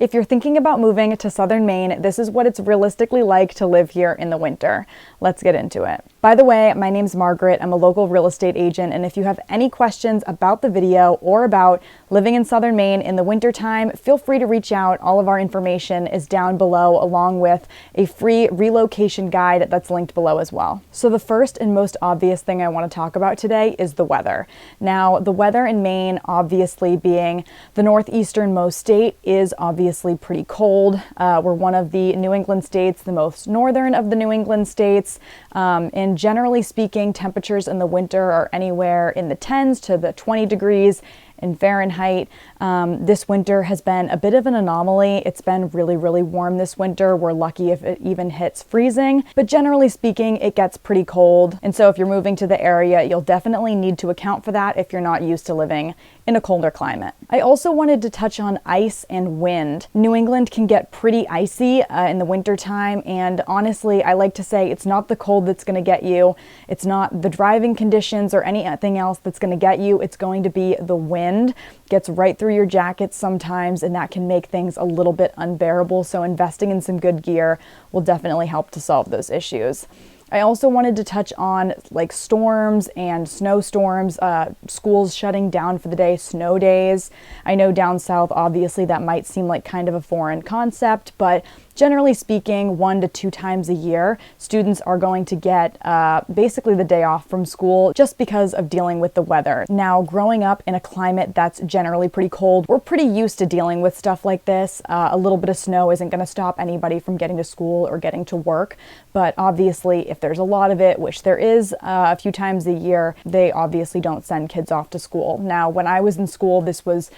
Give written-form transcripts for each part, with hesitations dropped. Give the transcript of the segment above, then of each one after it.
If you're thinking about moving to southern Maine, this is what it's realistically like to live here in the winter. Let's get into it. By the way, my name's Margaret. I'm a local real estate agent, and if you have any questions about the video or about living in southern Maine in the wintertime, feel free to reach out. All of our information is down below, along with a free relocation guide that's linked below as well. So the first and most obvious thing I want to talk about today is the weather. Now, the weather in Maine, obviously being the northeasternmost state, is obviously pretty cold. We're one of the New England states, the most northern of the New England states. And generally speaking, temperatures in the winter are anywhere in the 10s to the 20 degrees in Fahrenheit. This winter has been a bit of an anomaly. It's been really, really warm this winter. We're lucky if it even hits freezing, but generally speaking, it gets pretty cold. And so if you're moving to the area, you'll definitely need to account for that if you're not used to living in a colder climate. I also wanted to touch on ice and wind. New England can get pretty icy in the wintertime, and honestly, I like to say it's not the cold that's going to get you. It's not the driving conditions or anything else that's going to get you. It's going to be the wind. Gets right through your jacket sometimes, and that can make things a little bit unbearable. So investing in some good gear will definitely help to solve those issues. I also wanted to touch on like storms and snowstorms, schools shutting down for the day, snow days. I know down south, obviously that might seem like kind of a foreign concept, but generally speaking, 1 to 2 times a year, students are going to get basically the day off from school just because of dealing with the weather. Now, growing up in a climate that's generally pretty cold, we're pretty used to dealing with stuff like this. A little bit of snow isn't going to stop anybody from getting to school or getting to work, but obviously if there's a lot of it, which there is a few times a year, they obviously don't send kids off to school. Now, when I was in school, this was,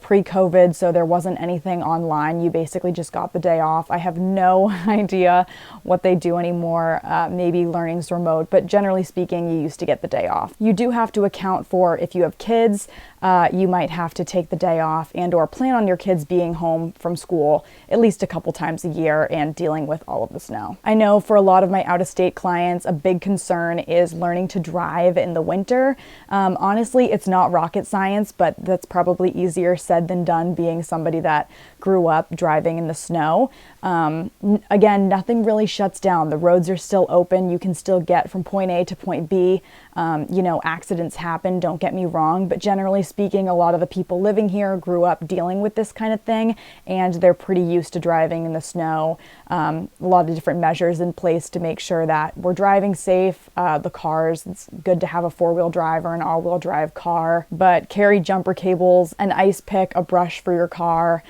pre-COVID, so there wasn't anything online. You basically just got the day off. I have no idea what they do anymore. Maybe learning's remote, but generally speaking, you used to get the day off. You do have to account for if you have kids, you might have to take the day off and or plan on your kids being home from school at least a couple times a year and dealing with all of the snow. I know for a lot of my out-of-state clients, a big concern is learning to drive in the winter. Honestly, it's not rocket science, but that's probably easier said than done, being somebody that grew up driving in the snow. Again, nothing really shuts down. The roads are still open. You can still get from point A to point B. Accidents happen, don't get me wrong, but generally speaking, a lot of the people living here grew up dealing with this kind of thing, and they're pretty used to driving in the snow. A lot of different measures in place to make sure that we're driving safe. The cars, it's good to have a 4-wheel drive or an all-wheel drive car, but carry jumper cables, an ice pick, a brush for your car.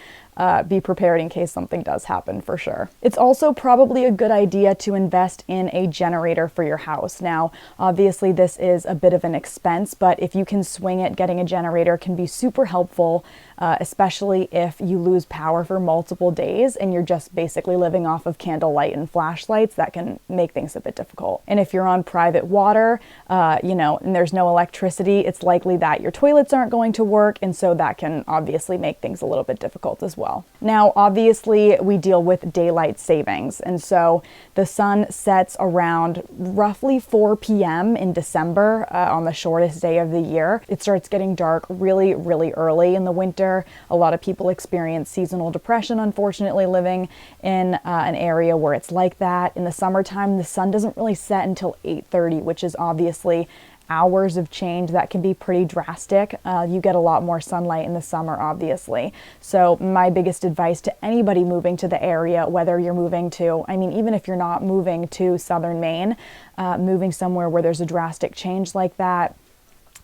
Be prepared in case something does happen for sure. It's also probably a good idea to invest in a generator for your house. Now, obviously this is a bit of an expense, but if you can swing it, getting a generator can be super helpful, especially if you lose power for multiple days and you're just basically living off of candlelight and flashlights. That can make things a bit difficult. And if you're on private water, and there's no electricity, it's likely that your toilets aren't going to work, and so that can obviously make things a little bit difficult as well. Now, obviously, we deal with daylight savings, and so the sun sets around roughly 4 p.m. in December on the shortest day of the year. It starts getting dark really, really early in the winter. A lot of people experience seasonal depression, unfortunately, living in an area where it's like that. In the summertime, the sun doesn't really set until 8:30, which is obviously hours of change. That can be pretty drastic. You get a lot more sunlight in the summer, obviously. So my biggest advice to anybody moving to the area, whether you're moving to, even if you're not moving to southern Maine, moving somewhere where there's a drastic change like that,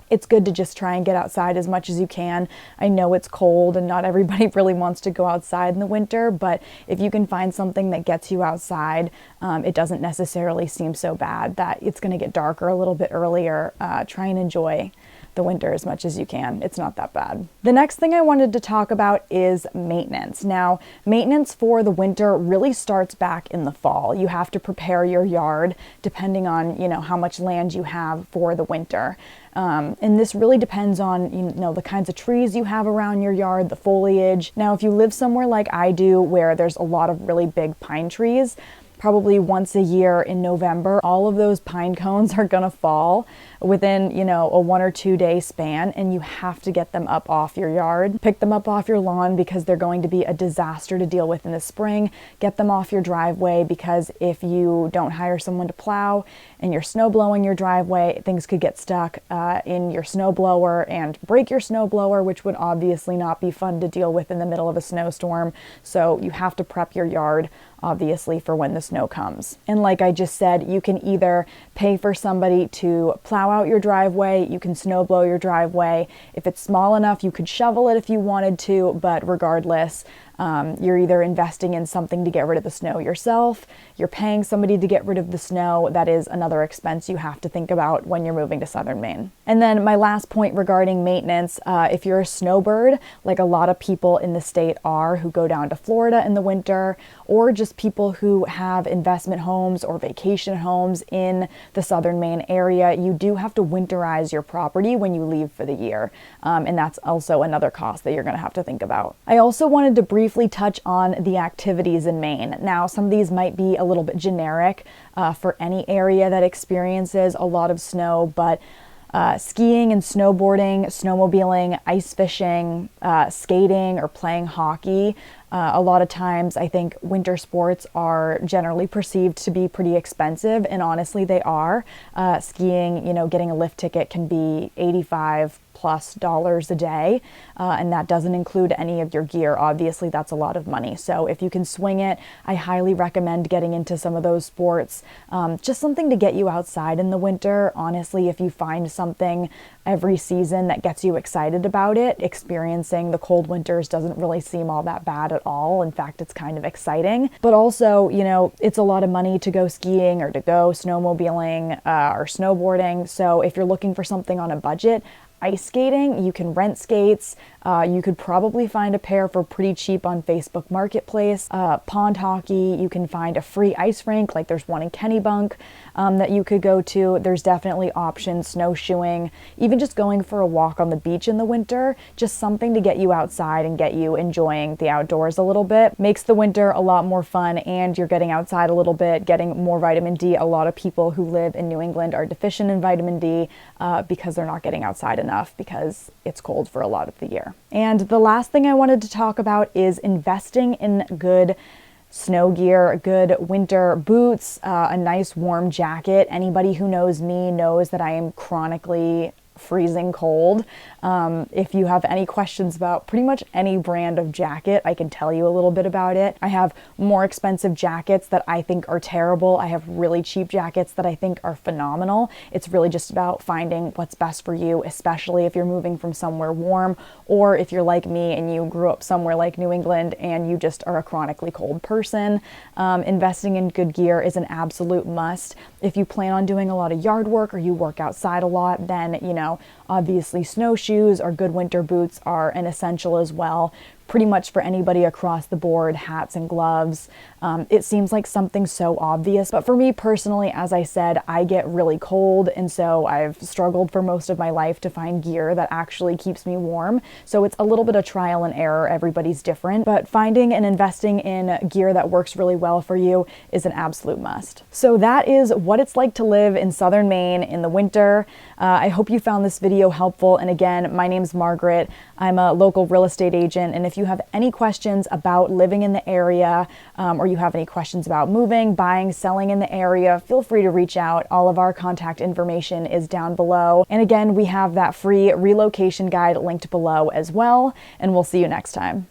it's good to just try and get outside as much as you can. I know it's cold and not everybody really wants to go outside in the winter, but if you can find something that gets you outside, it doesn't necessarily seem so bad that it's going to get darker a little bit earlier. Try and enjoy the winter as much as you can. It's not that bad. The next thing I wanted to talk about is maintenance. Now, maintenance for the winter really starts back in the fall. You have to prepare your yard depending on, how much land you have for the winter. And this really depends on, the kinds of trees you have around your yard, the foliage. Now, if you live somewhere like I do, where there's a lot of really big pine trees, probably once a year in November, all of those pine cones are gonna fall within, you know, a 1 or 2 day span, and you have to get them up off your yard. Pick them up off your lawn because they're going to be a disaster to deal with in the spring. Get them off your driveway because if you don't hire someone to plow and you're snow blowing your driveway, things could get stuck in your snow blower and break your snow blower, which would obviously not be fun to deal with in the middle of a snowstorm. So you have to prep your yard, obviously, for when the snow comes. And like I just said, you can either pay for somebody to plow out your driveway, you can snow blow your driveway. If it's small enough, you could shovel it if you wanted to, but regardless, you're either investing in something to get rid of the snow yourself, you're paying somebody to get rid of the snow. That is another expense you have to think about when you're moving to southern Maine. And then my last point regarding maintenance, if you're a snowbird, like a lot of people in the state are who go down to Florida in the winter, or just people who have investment homes or vacation homes in the southern Maine area, you do have to winterize your property when you leave for the year. And that's also another cost that you're going to have to think about. I also wanted to briefly touch on the activities in Maine. Now, some of these might be a little bit generic for any area that experiences a lot of snow, but skiing and snowboarding, snowmobiling, ice fishing, skating, or playing hockey. A lot of times I think winter sports are generally perceived to be pretty expensive, and honestly they are. Skiing, you know, getting a lift ticket can be $85+ a day, and that doesn't include any of your gear. Obviously, that's a lot of money. So if you can swing it, I highly recommend getting into some of those sports. Just something to get you outside in the winter. Honestly, if you find something every season that gets you excited about it, experiencing the cold winters doesn't really seem all that bad at all. In fact, it's kind of exciting. But also, you know, it's a lot of money to go skiing or to go snowmobiling or snowboarding. So if you're looking for something on a budget, ice skating, you can rent skates. You could probably find a pair for pretty cheap on Facebook Marketplace. Pond hockey, you can find a free ice rink, like there's one in Kennebunk that you could go to. There's definitely options, snowshoeing, even just going for a walk on the beach in the winter, just something to get you outside and get you enjoying the outdoors a little bit. Makes the winter a lot more fun, and you're getting outside a little bit, getting more vitamin D. A lot of people who live in New England are deficient in vitamin D because they're not getting outside enough because it's cold for a lot of the year. And the last thing I wanted to talk about is investing in good snow gear, good winter boots, a nice warm jacket. Anybody who knows me knows that I am chronically freezing cold. If you have any questions about pretty much any brand of jacket, I can tell you a little bit about it. I have more expensive jackets that I think are terrible. I have really cheap jackets that I think are phenomenal. It's really just about finding what's best for you, especially if you're moving from somewhere warm, or if you're like me and you grew up somewhere like New England and you just are a chronically cold person. Investing in good gear is an absolute must. If you plan on doing a lot of yard work or you work outside a lot, then, you know, obviously snowshoes or good winter boots are an essential as well. Pretty much for anybody across the board, hats and gloves. It seems like something so obvious, but for me personally, as I said, I get really cold, and so I've struggled for most of my life to find gear that actually keeps me warm. So it's a little bit of trial and error. Everybody's different, but finding and investing in gear that works really well for you is an absolute must. So that is what it's like to live in southern Maine in the winter. I hope you found this video helpful, and again, my name's Margaret. I'm a local real estate agent, and if you have any questions about living in the area, or you have any questions about moving, buying, selling in the area, feel free to reach out. All of our contact information is down below. And again, we have that free relocation guide linked below as well, and we'll see you next time.